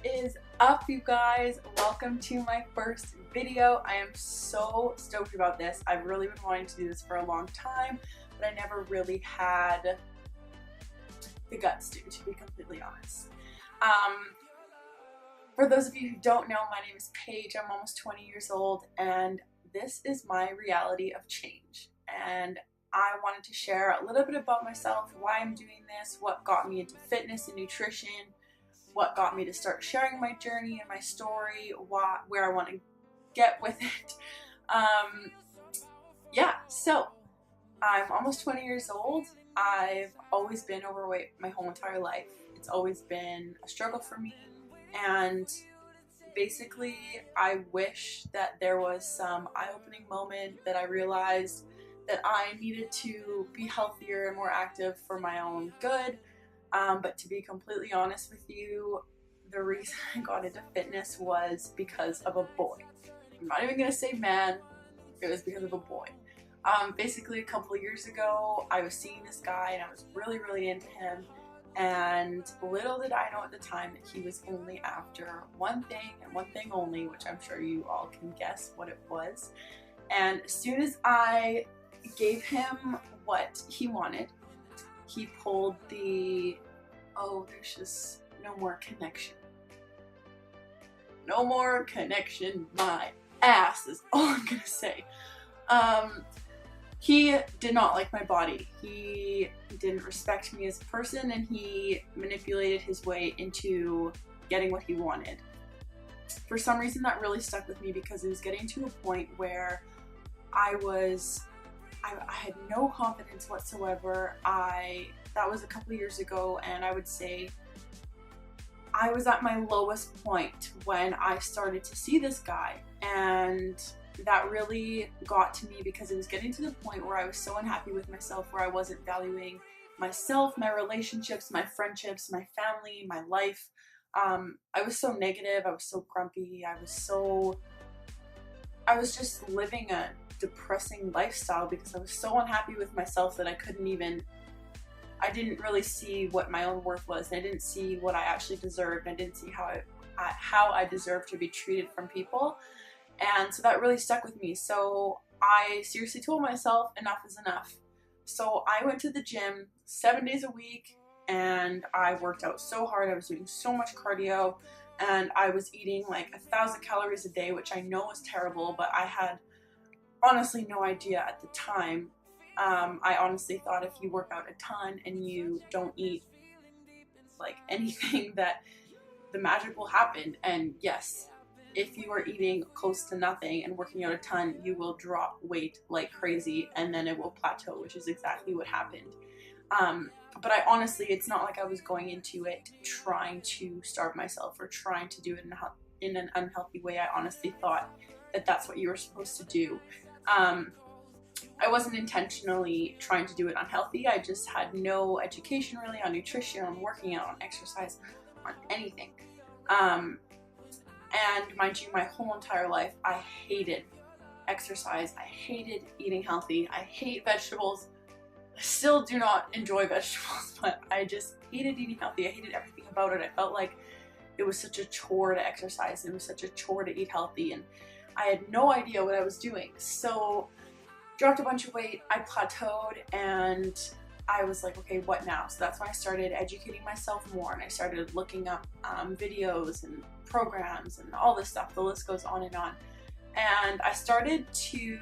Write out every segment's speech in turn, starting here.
is up, you guys? Welcome to my first video. I am so stoked about this. I've really been wanting to do this for a long time, but I never really had the guts to be completely honest. For those of you who don't know, my name is Paige. I'm almost 20 years old, and this is my reality of change. And I wanted to share a little bit about myself, why I'm doing this, what got me into fitness and nutrition, what got me to start sharing my journey and my story, where I want to get with it. Yeah, so I'm almost 20 years old. I've always been overweight my whole entire life. It's always been a struggle for me, and basically I wish that there was some eye-opening moment that I realized that I needed to be healthier and more active for my own good. But to be completely honest with you, the reason I got into fitness was because of a boy. I'm not even gonna say man, it was because of a boy. Basically a couple of years ago, I was seeing this guy and I was really into him, and little did I know at the time that he was only after one thing and one thing only, which I'm sure you all can guess what it was. And as soon as I gave him what he wanted, he pulled the, oh, there's just no more connection. No more connection, my ass is all I'm gonna say. He did not like my body. He didn't respect me as a person, and he manipulated his way into getting what he wanted. For some reason that really stuck with me, because it was getting to a point where I had no confidence whatsoever. That was a couple of years ago, and I would say I was at my lowest point when I started to see this guy, and that really got to me because it was getting to the point where I was so unhappy with myself, where I wasn't valuing myself, my relationships, my friendships, my family, my life. I was so negative, I was so grumpy, I was just living a depressing lifestyle because I was so unhappy with myself that I didn't really see what my own worth was, and I didn't see what I actually deserved, and I didn't see how I deserved to be treated from people. And so that really stuck with me. So I seriously told myself enough is enough. So I went to the gym 7 days a week, and I worked out so hard. I was doing so much cardio, and I was eating like 1,000 calories a day, which I know is terrible, but I had honestly no idea at the time. I honestly thought if you work out a ton and you don't eat like anything, that the magic will happen. And yes, if you are eating close to nothing and working out a ton, you will drop weight like crazy, and then it will plateau, which is exactly what happened. But it's not like I was going into it trying to starve myself or trying to do it in an unhealthy way. I honestly thought that that's what you were supposed to do. I wasn't intentionally trying to do it unhealthy. I just had no education really on nutrition, on working out, on exercise, on anything. And mind you, my whole entire life, I hated exercise. I hated eating healthy. I hate vegetables. I still do not enjoy vegetables, but I just hated eating healthy. I hated everything about it. I felt like it was such a chore to exercise. It was such a chore to eat healthy, and I had no idea what I was doing. So dropped a bunch of weight, I plateaued, and I was like, okay, what now? So that's when I started educating myself more, and I started looking up videos and programs and all this stuff. The list goes on and on. And I started to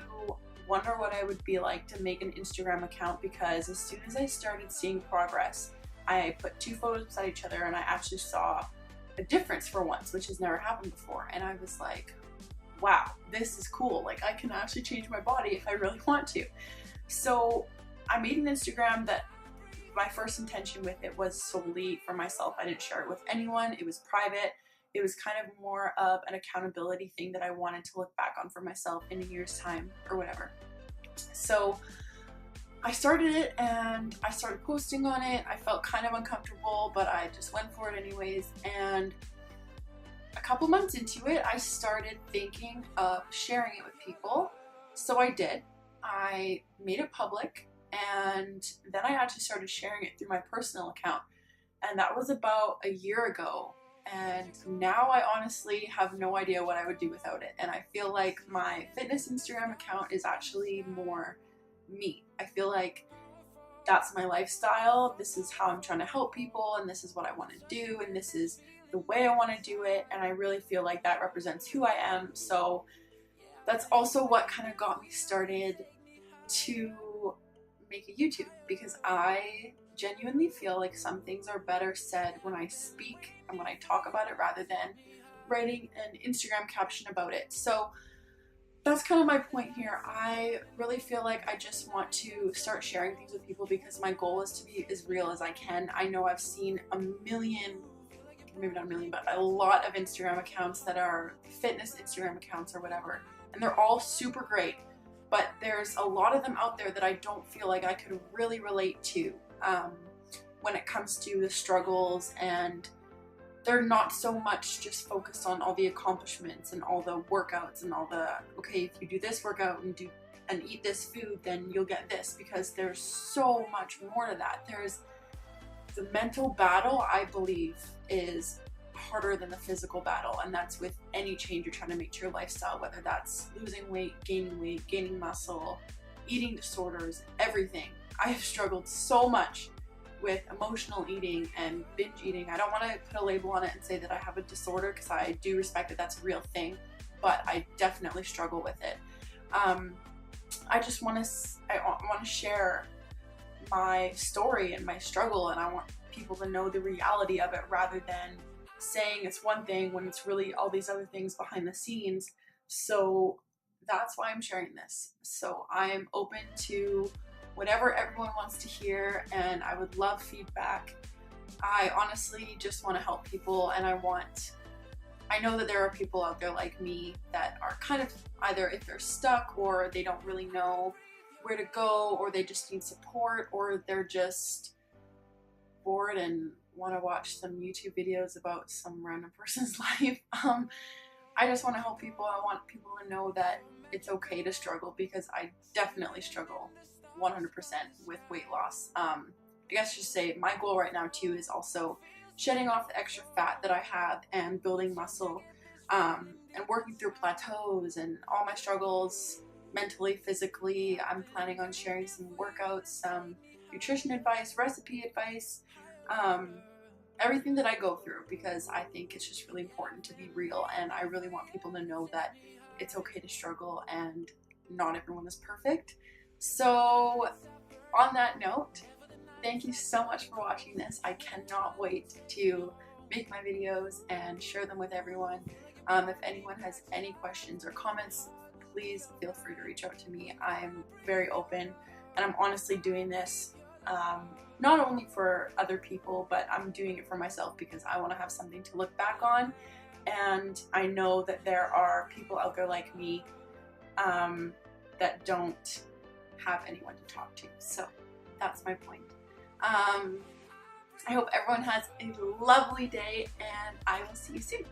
wonder what I would be like to make an Instagram account, because as soon as I started seeing progress, I put two photos beside each other and I actually saw a difference for once, which has never happened before. And I was like, wow, this is cool. Like, I can actually change my body if I really want to. So I made an Instagram that my first intention with it was solely for myself. I didn't share it with anyone. It was private. It was kind of more of an accountability thing that I wanted to look back on for myself in a year's time or whatever. So I started it, and I started posting on it. I felt kind of uncomfortable, but I just went for it anyways. And a couple months into it, I started thinking of sharing it with people. So I did. I made it public, and then I actually started sharing it through my personal account. And that was about a year ago. and now I honestly have no idea what I would do without it. And I feel like my fitness Instagram account is actually more me. I feel like that's my lifestyle. This is how I'm trying to help people, and this is what I want to do, and this is the way I want to do it, and I really feel like that represents who I am. So that's also what kind of got me started to make a YouTube, because I genuinely feel like some things are better said when I speak and when I talk about it rather than writing an Instagram caption about it. So that's kind of my point here. I really feel like I just want to start sharing things with people because my goal is to be as real as I can. I know I've seen a million, maybe not a million, but a lot of Instagram accounts that are fitness Instagram accounts or whatever, and they're all super great, but there's a lot of them out there that I don't feel like I could really relate to when it comes to the struggles, and they're not so much just focused on all the accomplishments and all the workouts and all the, okay, if you do this workout and eat this food, then you'll get this, because there's so much more to that. There's the mental battle, I believe, is harder than the physical battle, and that's with any change you're trying to make to your lifestyle, whether that's losing weight, gaining muscle, eating disorders, everything. I have struggled so much with emotional eating and binge eating. I don't want to put a label on it and say that I have a disorder, because I do respect that that's a real thing, but I definitely struggle with it. I just want to share my story and my struggle, and I want people to know the reality of it rather than saying it's one thing when it's really all these other things behind the scenes. So that's why I'm sharing this. So I am open to whatever everyone wants to hear, and I would love feedback. I honestly just want to help people, and I know that there are people out there like me that are kind of either, if they're stuck or they don't really know where to go, or they just need support, or they're just bored and want to watch some YouTube videos about some random person's life. I just want to help people. I want people to know that it's okay to struggle, because I definitely struggle 100% with weight loss. I guess just say my goal right now too is also shedding off the extra fat that I have and building muscle, and working through plateaus and all my struggles mentally, physically. I'm planning on sharing some workouts, some nutrition advice, recipe advice, everything that I go through, because I think it's just really important to be real, and I really want people to know that it's okay to struggle and not everyone is perfect. So on that note, thank you so much for watching this. I cannot wait to make my videos and share them with everyone. If anyone has any questions or comments, please feel free to reach out to me. I'm very open, and I'm honestly doing this not only for other people, but I'm doing it for myself, because I want to have something to look back on, and I know that there are people out there like me that don't have anyone to talk to. So that's my point. I hope everyone has a lovely day, and I will see you soon.